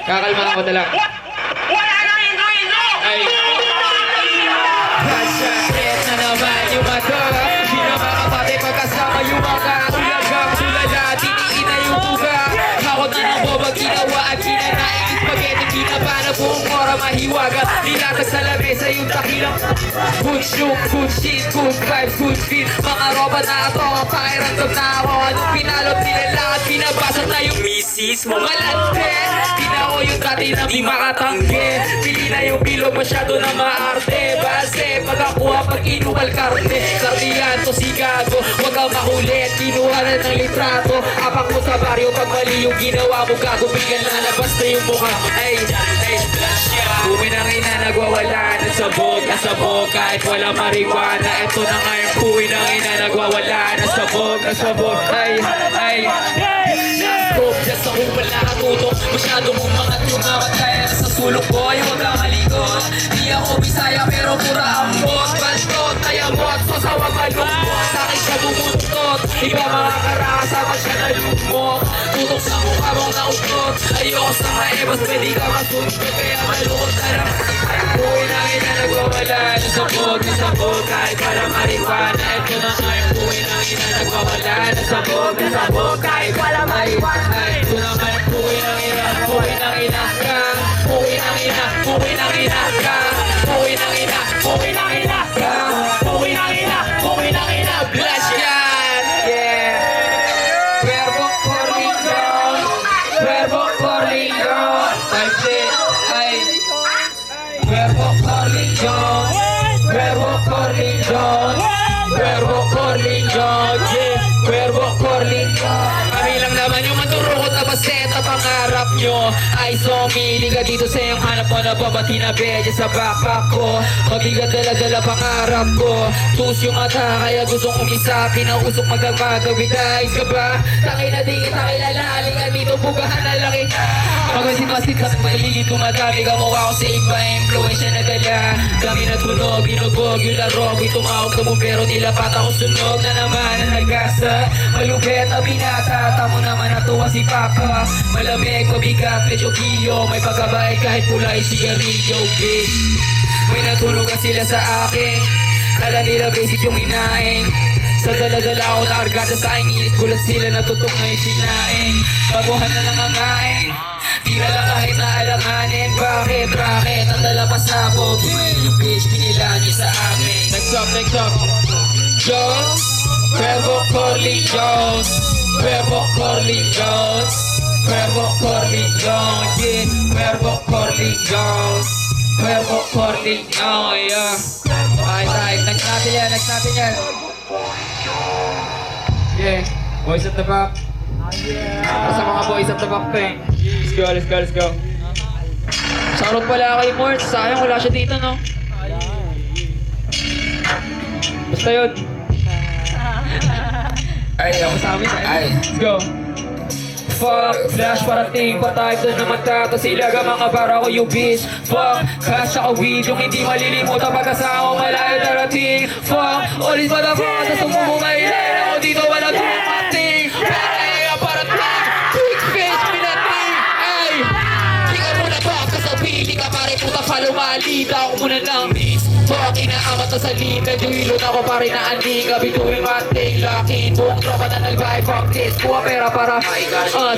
Kakalma ko na lang. Wala nang intro! Ay. Kasakit na naman yung mata. Di na makapati pagkasama yung mga ulagang tulala. Tiniin na yung buga. Ako na ng boba ginawa at kinanain. Spaghetti kinaba na buong ora mahiwaga. Nilatag sa lamesa yung takilang. Good shoot, good shit, good vibes, good fit. Mga roba na ito, ang pakiramdam na ako. Anong pinalot nila lahat, pinabasag na yung misis mo malante. Di na ako yung dati na di makatanggi. Pili na yung bilog masyado na maarte. Base, pagkakuha pag inuwal karte. Kardiyan to si Gago, huwag kang makulit. Kinuha na ng litrato. Apak mo sa baryo pag mali yung ginawa mo. Gago, bigyan lalabas na yung mukha. Ay, buwi ng ina nagwawala. Nasabog, kahit wala marijuana. Ito na nga yung buwi ng ina nagwawala. Nasabog, ay. Just ako wala katutok. Masyado mong mga tumakat. Kaya sa sulok ko ay huwag kang malikot. Di ako bisaya pero pura ambot. Baltot, tayamot, sasawag malungkot. Sa'kin siya bumuntot. Iba mga karasama siya nalugmok. Tutok sa mukha mong nautot. Ayoko sa maebas, pwede ka masunod. Kaya malungkot na lang. Buhay na ina nagwawala. Nasabog, kahit wala marijuana. Ito na nga yung buhay na ina nagwawala. Nasabog, kahit wala marijuana. Ito na nga yung buhay ng ina. Buhay ng ina ka. Buhay ng ina. Buhay ng ina ka. Buhay ng ina. Buhay ng ina ka. Buhay ng ina. Buhay ng ina. Bless yan! Yeah! Cuervo Corleone. Cuervo Corleone. Ay. Cuervo Corleone. Cuervo Corleone. Cuervo Corleone. Yeah! Cuervo Corleone. Kami lang naman yung mandurukot na baseta. Pangarap nyo ay sumili ka dito sa iyong hanap mo na babati na bedya sa backpack ko. Mabigat dala-dala pangarap ko. Tus yung mata kaya gustong umisa. Pinausok magagawin guys ka ba? Takay na di kita kilala. Halika dito bugahan na laki ka. Magasin-masin sa paligid tumadami ka mukha ko sa iba. Influensya na dala. Kami natunog, binugbog yung laro. Ko'y tumawag sa bumbero nila pata ko sunog na naman ang nagasa. Malupet na binata. Tamo naman natuwa si Papa. Malamig, mabigat, medyo kiyo. May pagkabae kahit pula ay sigarilyo, bitch. May natulungan sila sa akin. Kala nila basic yung inaing. Sa dala-dala ako na argada sa aking init. Gulat sila natutok na yung sinaing. Baguhan na lang ang aing. Tira lang kahit na alanganin. Bakit? Ang dala pa sa bog. Yung bitch, pinila niyo sa amin. Next up. Jones, Cuervo Corleone. Cuervo Corleone. Cuervo Corleone. Yeah, Cuervo Corleone. Cuervo Corleone, yeah. Ay, next natin yan. Yeah, boys at the back. Sa mga boys at the back to eh. Let's go. Shoutout pala kay Mort. Sayang wala siya dito, no? Basta yun. Ay, ako sa amin. Let's go. Fuck, flash parating patay doon na magtata sila ka mga para ko yung bitch. Fuck, cash ako weed yung hindi malilimutan pagkasama malayo darating. Fuck, ulit pa na ba sa sumumumailan ako dito wala dumating. Ay, parating, quick face pinating. Ay, di ka muna ba kasabi, di ka pare puta pa lumalita ako muna ng miss. Fuck, inaamat na sa lead, medyo hilot ako pare na aning. Kabituin mating lakin, buong tropa na nag-buy. Fuck this, kuha pera para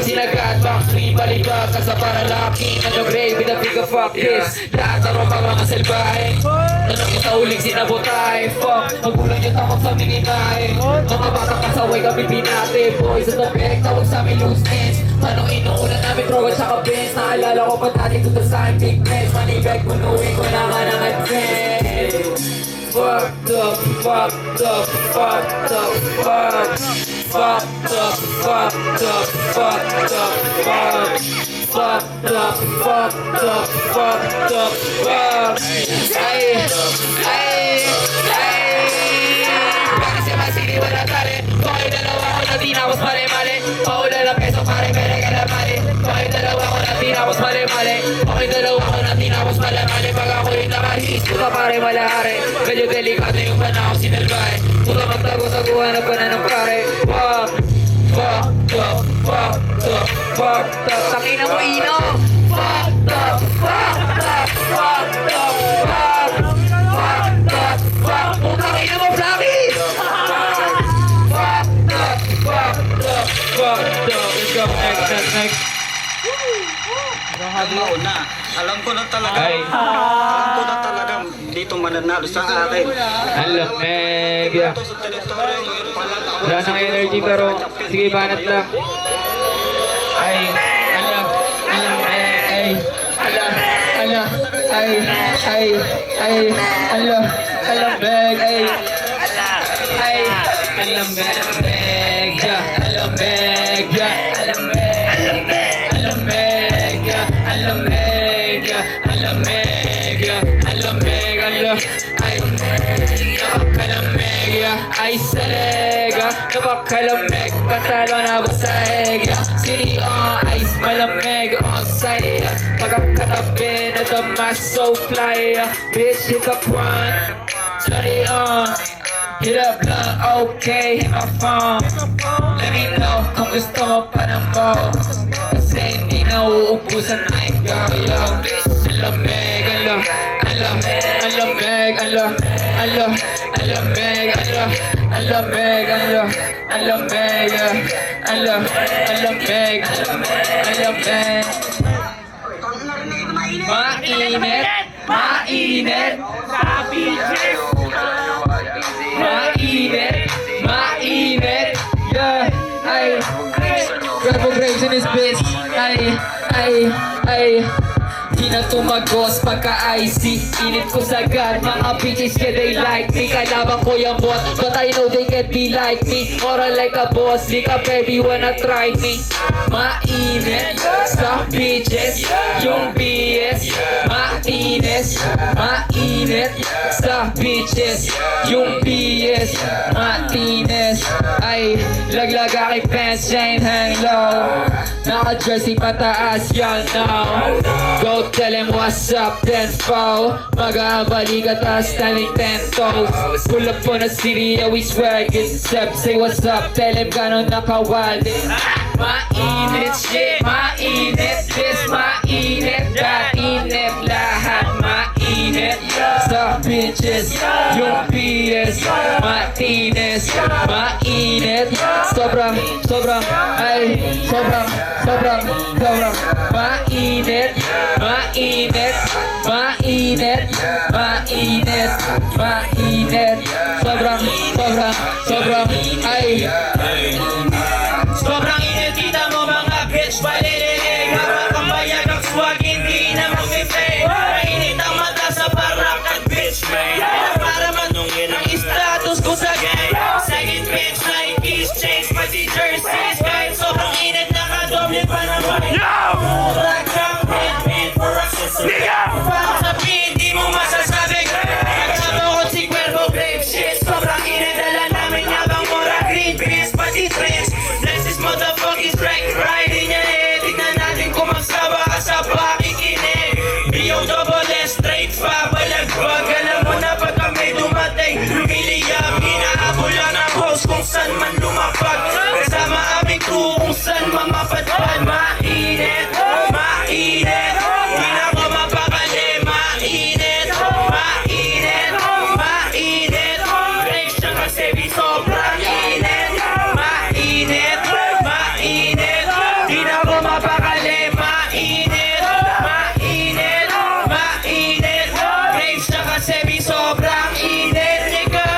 sinagat, backstreet, balikat Kasa para laking, nag-brave with a bigger fuck this. Lahat na ron mga salbahe. Tanong yung sa uling sinabotay. Fuck, magulang yung takot sa mininahe. Mga batang kasaway kami pinate. Boys at the back, tawag sa amin loose ends. Tanong inuuna namin tropa tsaka Benz. Naalala ko pa dati to the sign big mess. Money back, punuin ko na ka ng advance. Fucked up. Fucked up. Bakit siya masili wala tali? Bakit dalawa ko na tinapos mali-mali? Paula na peso pare pere ka na mali. Bakit dalawa ko na tinapos mali-mali? Bakit dalawa ko na tinapos mali-mali? Pag ako yung nakahis, puta pare malahari. Medyo delikado yung panahon sinalbay. Puta magtago-taguhan na pa na ng pare. Fucked up. Takina mo ino. Fuck. Next. Ang mauna, alam ko na talaga. Ay. Alam ko na talaga dito mananalo sa akin. Ang lamig. Ito sa teritoryo ngayon pa lang ako. Wala ng energy pero sige, banat lang. Ay, ala, ala, ay, ala, ala, ay, ala, alamig, ay, alamig, alamig, alamig, alamig, alamig, alamig, napakalamig, ay salega, napakalamig, patalo na ba sa ega? City on ice, malamig on site, pagkakatabi na damas so fly, bitch hit up one, study on, hit up blunt, okay, hit my phone, let me know kung gusto mo pa ng mo, kasi hindi na uubusan na ikaw, yo, bitch, alamig, alamig, alamig, alamig, alamig, alamig, alamig, alamig. Mainit, mainit, mainit, mainit, yeah, ay, Rebel Graves in his bitch, ay, di na tumagos pagka-icy. Init ko sagad, mga bitches yeah they like me. Kalaban ko yung bot, but I know they can't be like me. Moral like a boss, di ka baby wanna try me. Mainit sa bitches, yung BS. Mainit, mainit sa bitches, yung BS. Mainit, ay, laglag aking pants, chain hang low. Naka-jersey pataas, y'all know. Go tell him what's up, then foe. Mag-aabali ka tas standing 10 toes. Pull up on the city, yeah we swag it. Step, say what's up, tell him gano'n nakawali. Mainit shit, mainit this, mainit that, init lahat, mainit sa bitches, yung PS, mainit, mainit, sobrang, ay, sobrang, mainit, mainit, mainit, mainit, mainit, sobrang, ay, Sobrang init, kita mo mga bitch palililig. Habang kambayag ang swag, hindi na mag-fake. Mainit ang mata sa barak at bitch man. Para manungin ang status ko sa game. Second bitch, Nikes, chains, pati jerseys. Kahit sobrang init, nakadoble pa naman. Mura kang hit for accessory. Para sabihin, di mo masasabi. Nagsama ko si Cuervo Grave shit. Sobrang init, dala namin yabang mura green beans, pati trees. Motherfucking strike right in your head. Tignan natin kung magsawa ka sa pakikinig. B.O. straight fa, balagbag. Alam mo na pag kami dumating, lumiliyab. Hinahabol lang ang host kung saan man lumapag. Kasama aming crew kung saan mamapadpad. Mainit, mainit, di na ko mapakali. Mainit, mainit, mainit. Break siya kasi sobrang init. Mainit, mainit, di na ko mapakali. Mainit, mainit, mainit. Graves na kasi sobrang init, nigga.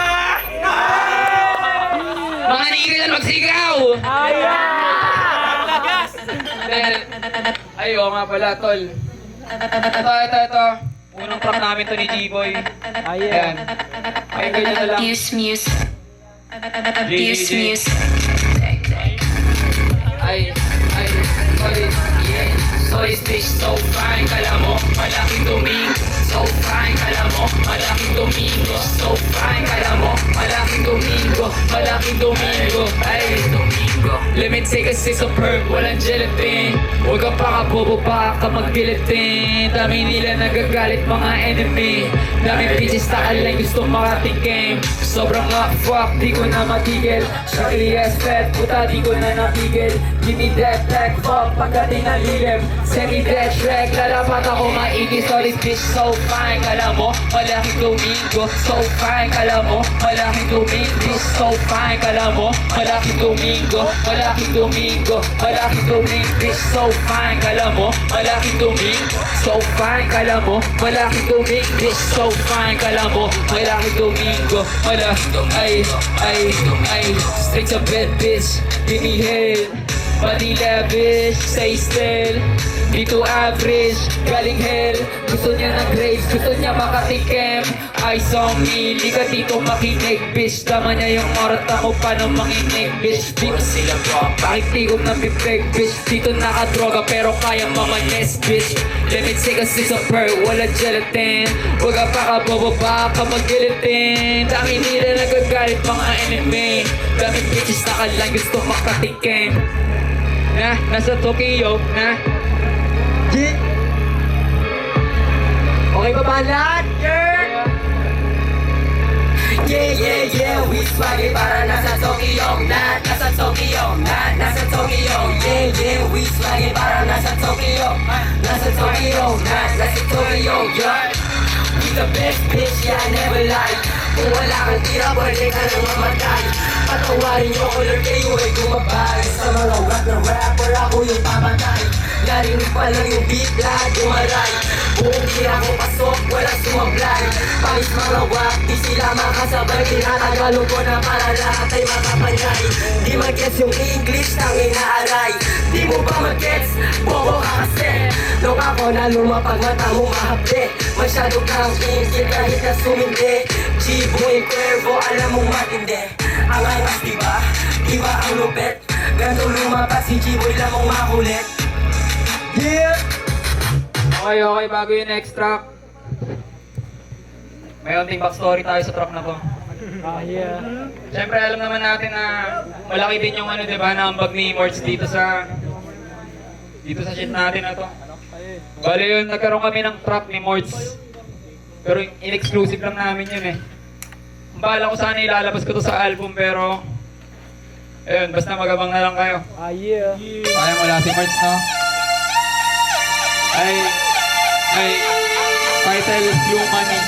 mga nigil na magsigaw! Ay, oo nga pala, tol. Ito. Unang prank namin to ni G-Boy. Ayan. Ay, ganyan na lang. Abuse music. Abuse G. music. Ay, sorry, bitch, so fine, kala mo, malaking domingo. So fine, kala mo, malaking domingo. So fine, kala mo, malaking domingo. Malaking domingo, ay, domingo. Limit say kasi sa perk, walang gelatin. Huwag ka pa kabobo, baka ka mag-guillotine. Dami nila nagagalit, mga enemy. Dami bitches, takalang gusto makating game. Sobrang fuck, di ko na matigil. Shakili fat, puta, di ko na napigil. Give me that black fuck, pagdating ng lilim. Send me that track, lalapat ako maigi. Sorry bitch, so fine, kala mo, malaking Domingo. So fine, kala mo, malaking Domingo. So fine, kala mo, malaking Domingo. Malaking Domingo, malaking Domingo. So fine, kala mo, malaking Domingo. So fine, kala mo, malaking Domingo. So fine, kala mo, malaking Domingo. Ay, straight to bed, bitch. Give me head. Body lavish, stay still. Dito average, galing hell. Gusto niya ng grades, gusto niya makatikim. Eyes on me, di ka dito makinig, bitch. Tama niya yung orata mo, paano manginig, bitch. Di mo sila bro, bakit di ko nabibig, bitch. Dito nakadroga pero kaya mamanes, bitch. Limit say kasi sa per, wala gelatin. Huwag ka pa kabobo, baka mag-gilitin. Dami nila nagagalit mga enemy. Dami bitches na kalang gusto makatikim. Nasa Tokyo, Okay ba ba lahat? Yeah, we swaggy para nasa Tokyo, nasa Tokyo, nasa Tokyo. Yeah, we swaggy para nasa Tokyo, nasa Tokyo, nasa Tokyo. Yeah, we the best bitch, yeah, I never lie. Kung wala kang tira, pwede ka nang mamatay. Patawarin nyo ko lang kayo ay gumabay. Sa mga rap na rapper, ako yung pamatay. Narinig pa lang yung beat, lahat gumaray. Buong tira ko pasok, walang sumablay. Pangis mga wak, di sila makasabay. Tinatagalog ko na para lahat ay makapanyay. Di mag-gets yung English nang inaaray. Di mo ba mag-gets? Bobo ka kasi. Nung ako na lumapag mata mo mahapde. Masyado kang ingit kahit na sumindi. Chibo yung Cuervo, alam mong matindi. Ang angas diba? Diba ang lupet? Ganto lumapas si Chiboy lang mong makulit. Yeah! Okay, bago yung next track. May onting backstory tayo sa track na to. Siyempre alam naman natin na malaki din yung diba, na ambag ni Morts dito sa shit natin na to. Bale yun, nagkaroon kami ng track ni Morts. Pero in-exclusive lang namin yun eh. Ang bahala ko sana ilalabas ko to sa album pero ayun, basta magabang na lang kayo. Kaya wala si Morts, no? Ay, title Blue Money.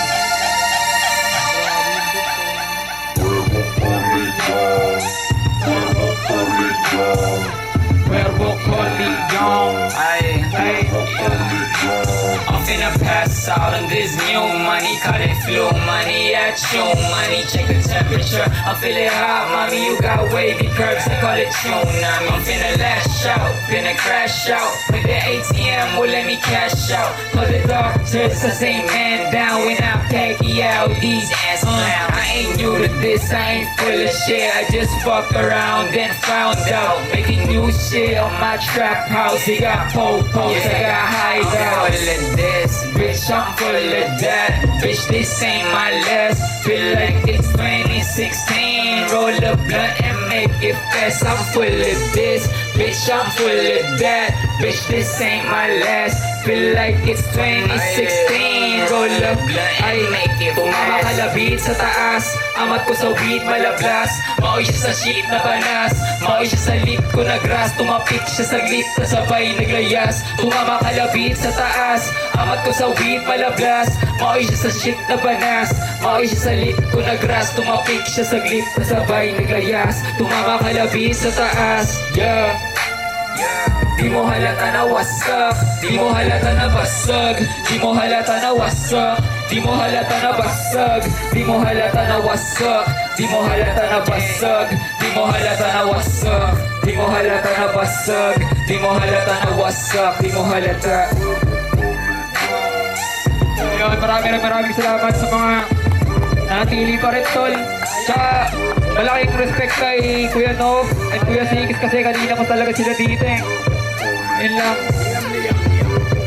Cuervo Colignon. Ay, I'm finna pass out on this new money. Call it flu money, action money. Check the temperature, I feel it hot, mommy. You got wavy curves, I call it tsunami. I'm finna lash out, finna crash out. With the ATM, will let me cash out. For the doctors, I say man down when I pack out these ass clowns. I ain't new to this, I ain't full of shit. I just fucked around, then found out. Making new shit on my trap house. They got po-pos, I got hideouts. I'm full of this, bitch, I'm full of that. Bitch, this ain't my last. Feel like it's 2016. Roll a blunt and make it fast. I'm full of this, bitch, I'm full of that. Bitch, this ain't my last. Feel like it's 2016. Roll a blunt and make it fast. Tumakalabit sa taas, amat ko sa weed malablas. Maoy siya sa shit na banas, maoy siya sa lip ko na grass. Tumapit siya sa glit na sabay naglayas. Tumakalabit sa taas, amat ko sa weed malablas. Maoy siya sa shit na banas, maoy siya sa lip ko na grass. Tumapit siya sa glit na sabay naglayas. Tumakalabit sa taas, yeah. Di mo halata na wasak, di mo halata na basag, di mo halata na wasak, di mo halata na basag, di mo halata na wasak, di mo halata na basag, di mo halata na wasak, di mo halata na basag, di mo halata na wasak, di mo halata. Ayun, maraming salamat sa mga natili pa rin, tol. Tsaka malaking respect kay Kuya Nov at Kuya Sikis kasi kanina ko talaga sila dito eh. Yun lang.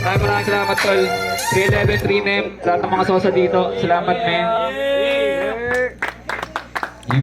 Maraming salamat, tol. 311, 3 lahat ng mga sosa dito. Salamat, men.